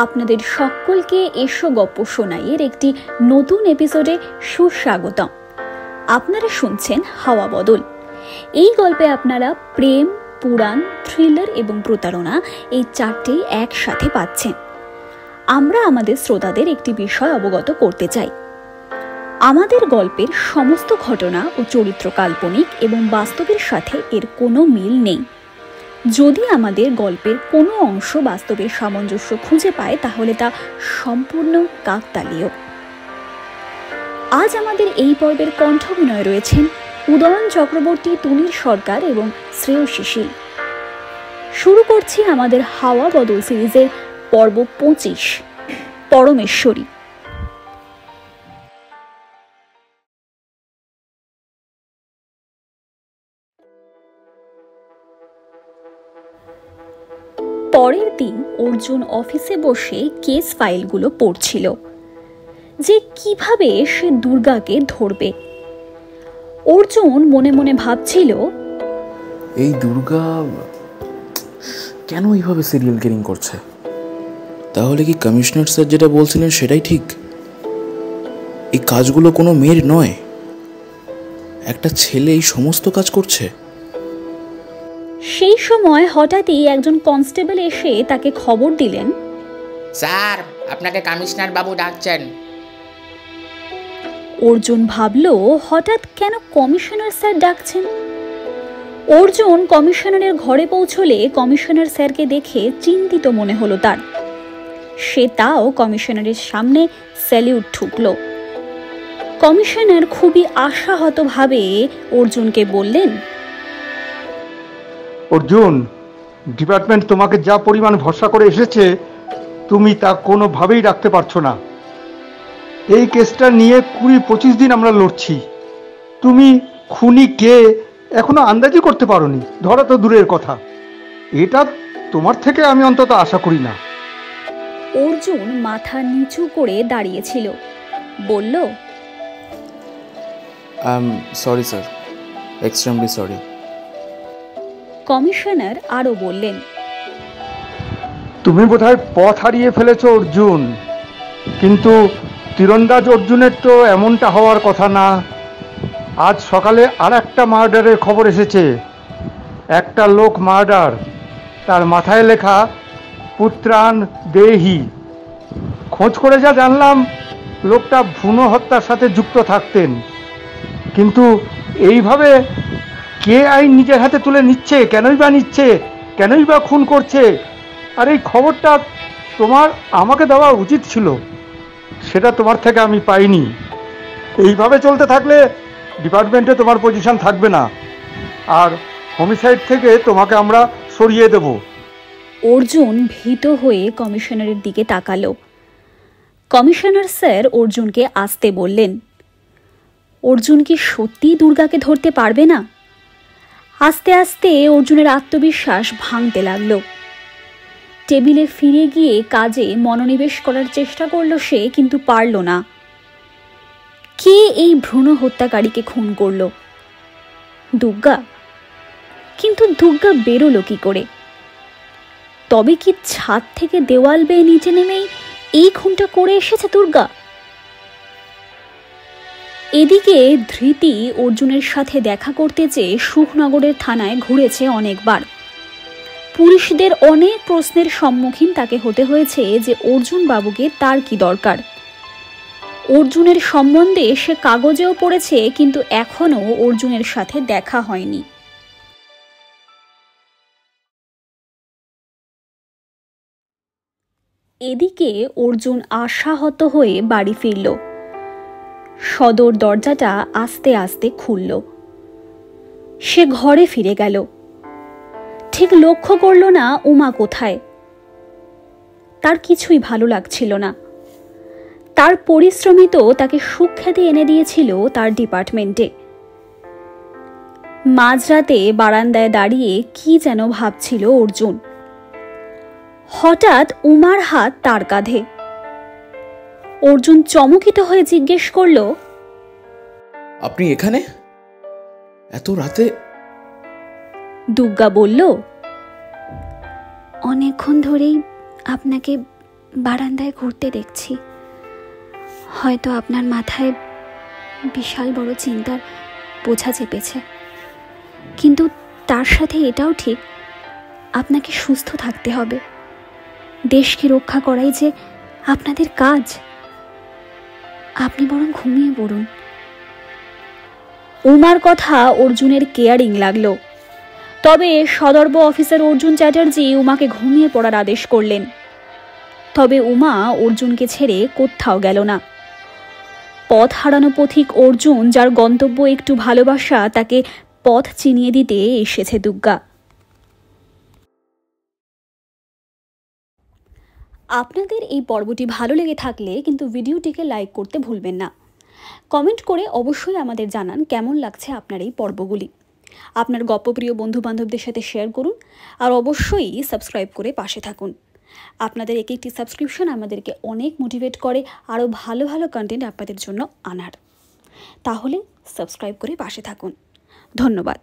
আপনাদের সকলকে এসো গপ্প শোনাইয়ের একটি নতুন এপিসোডে সুস্বাগতম। আপনারা শুনছেন হাওয়া বদল। এই গল্পে আপনারা প্রেম, পুরাণ, থ্রিলার এবং প্রতারণা এই চারটেই একসাথে পাচ্ছেন। আমরা আমাদের শ্রোতাদের একটি বিষয় অবগত করতে চাই। আমাদের গল্পের সমস্ত ঘটনা ও চরিত্র কাল্পনিক এবং বাস্তবের সাথে এর কোনো মিল নেই। যদি আমাদের গল্পের কোনো অংশ বাস্তবের সামঞ্জস্য খুঁজে পায় তাহলে তা সম্পূর্ণ কাকতালীয়। আজ আমাদের এই পর্বের কণ্ঠ অভিনয় রয়েছেন উদয়ন চক্রবর্তী, তুনির সরকার এবং শ্রেয়সী শীল। শুরু করছি আমাদের হাওয়া বদল সিরিজের পর্ব 25, পরমেশ্বরী। পরের দিন অর্জুন অফিসে বসে কেস ফাইলগুলো পড়ছিল যে কিভাবে সে দুর্গাকে ধরবে। অর্জুন মনে মনে ভাবছিল, এই দুর্গা কেন এইভাবে সিরিয়াল কিলিং করছে? তাহলে কি কমিশনার স্যার যেটা বলছিলেন সেটাই ঠিক? এই কাজগুলো কোনো মেয়ের নয়, একটা ছেলে এই সমস্ত কাজ করছে। সেই সময় হঠাৎই একজন কনস্টেবল এসে তাকে খবর দিলেন, স্যার, আপনাকে কমিশনার বাবু ডাকছেন। অর্জুন ভাবল হঠাৎ কেন কমিশনার স্যার ডাকছেন। অর্জুন কমিশনারের ঘরে পৌঁছলে কমিশনার স্যারকে দেখে চিন্তিত মনে হলো তার। সে তাও কমিশনারের সামনে স্যালিউট ঠুকল। কমিশনার খুবই আশাহতভাবে অর্জুনকে বললেন, অর্জুন, ডিপার্টমেন্ট তোমাকে যা পরিমাণ ভরসা করে এসেছে তুমি তা কোনোভাবেই রাখতে পারছো না। এই কেসটা নিয়ে 20-25 দিন আমরা লড়ছি। তুমি খুনি কে এখনো আন্দাজই করতে পারোনি, ধরা তো দূরের কথা। এটা তোমার থেকে আমি অন্তত আশা করি না। অর্জুন মাথা নিচু করে দাঁড়িয়েছিল, বলল, sorry sir, extremely sorry. Commissioner আরো বললেন, তুমি বোধহয় পথ হারিয়ে ফেলেছো অর্জুন, কিন্তু তীরন্দাজ অর্জুনের তো এমনটা হওয়ার কথা না। আজ সকালে আর একটা মার্ডারের খবর এসেছে। একটা লোক মার্ডার, তার মাথায় লেখা পুত্রান দেহি। খোঁজ করে যা জানলাম লোকটা ভ্রূণ হত্যার সাথে যুক্ত থাকতেন। কিন্তু এইভাবে কে আইন নিজের হাতে তুলে নিচ্ছে, কেনই বা নিচ্ছে, কেনই বা খুন করছে? আর এই খবরটা আমাকে দেওয়া উচিত ছিল, সেটা তোমার থেকে আমি পাইনি। এইভাবে চলতে থাকলে ডিপার্টমেন্টে তোমার পজিশন থাকবে না, আর হোমিসাইড থেকে তোমাকে আমরা সরিয়ে দেব। অর্জুন ভীত হয়ে কমিশনারের দিকে তাকালো। কমিশনার স্যার অর্জুনকে আসতে বললেন। অর্জুন কি সত্যিই দুর্গাকে ধরতে পারবে না? আস্তে আস্তে অর্জুনের আত্মবিশ্বাস ভাঙতে লাগলো। টেবিলে ফিরে গিয়ে কাজে মনোনিবেশ করার চেষ্টা করলো সে, কিন্তু পারল না। কে এই ভ্রূণ হত্যাকারীকে খুন করলো? দুর্গা। কিন্তু দুর্গা বেরোলো কি করে? তবে কি ছাদ থেকে দেওয়াল বেয়ে নিচে নেমেই এই খুনটা করে এসেছে দুর্গা? এদিকে ধৃতি অর্জুনের সাথে দেখা করতে চেয়ে সুখনগরের থানায় ঘুরেছে অনেকবার। পুলিশদের অনেক প্রশ্নের সম্মুখীন তাকে হতে হয়েছে যে অর্জুন বাবুকে তার কি দরকার। অর্জুনের সম্বন্ধে সে কাগজেও পড়েছে, কিন্তু এখনো অর্জুনের সাথে দেখা হয়নি। এদিকে অর্জুন আশাহত হয়ে বাড়ি ফিরল। সদর দরজাটা আস্তে আস্তে খুলল। সে ঘরে ফিরে গেল। ঠিক লক্ষ্য করল না উমা কোথায়। তার কিছুই ভালো লাগছিল না। তার পরিশ্রমী তো তাকে সুখ্যাতি এনে দিয়েছিল তার ডিপার্টমেন্টে। মাঝরাতে বারান্দায় দাঁড়িয়ে কি যেন ভাবছিল অর্জুন। হঠাৎ উমার হাত তার কাঁধে। অর্জুন চমকিত হয়ে জিজ্ঞেস করল, আপনি এখানে এত রাতে? দুর্গা বলল, অনেকক্ষণ ধরেই আপনাকে বারান্দায় ঘুরতে দেখছি। হয়তো আপনার মাথায় বিশাল বড় চিন্তার বোঝা চেপেছে, কিন্তু তার সাথে এটাও ঠিক আপনাকে সুস্থ থাকতে হবে। দেশকে রক্ষা করাই যে আপনাদের কাজ। আপনি বরং ঘুমিয়ে পড়ুন। উমার কথা অর্জুনের কেয়ারিং লাগলো, তবে সদর্ব অফিসার অর্জুন চ্যাটার্জি উমাকে ঘুমিয়ে পড়ার আদেশ করলেন। তবে উমা অর্জুনকে ছেড়ে কোথাও গেল না। পথ হারানো পথিক অর্জুন, যার গন্তব্য একটু ভালোবাসা, তাকে পথ চিনিয়ে দিতে এসেছে দুর্গা। আপনাদের এই পর্বটি ভালো লেগে থাকলে কিন্তু ভিডিওটিকে লাইক করতে ভুলবেন না। কমেন্ট করে অবশ্যই আমাদের জানান কেমন লাগছে আপনার এই পর্বগুলি। আপনার গল্পপ্রিয় বন্ধুবান্ধবদের সাথে শেয়ার করুন, আর অবশ্যই সাবস্ক্রাইব করে পাশে থাকুন। আপনাদের এক একটি সাবস্ক্রিপশন আমাদেরকে অনেক মোটিভেট করে আরও ভালো ভালো কন্টেন্ট আপনাদের জন্য আনার। তাহলে সাবস্ক্রাইব করে পাশে থাকুন। ধন্যবাদ।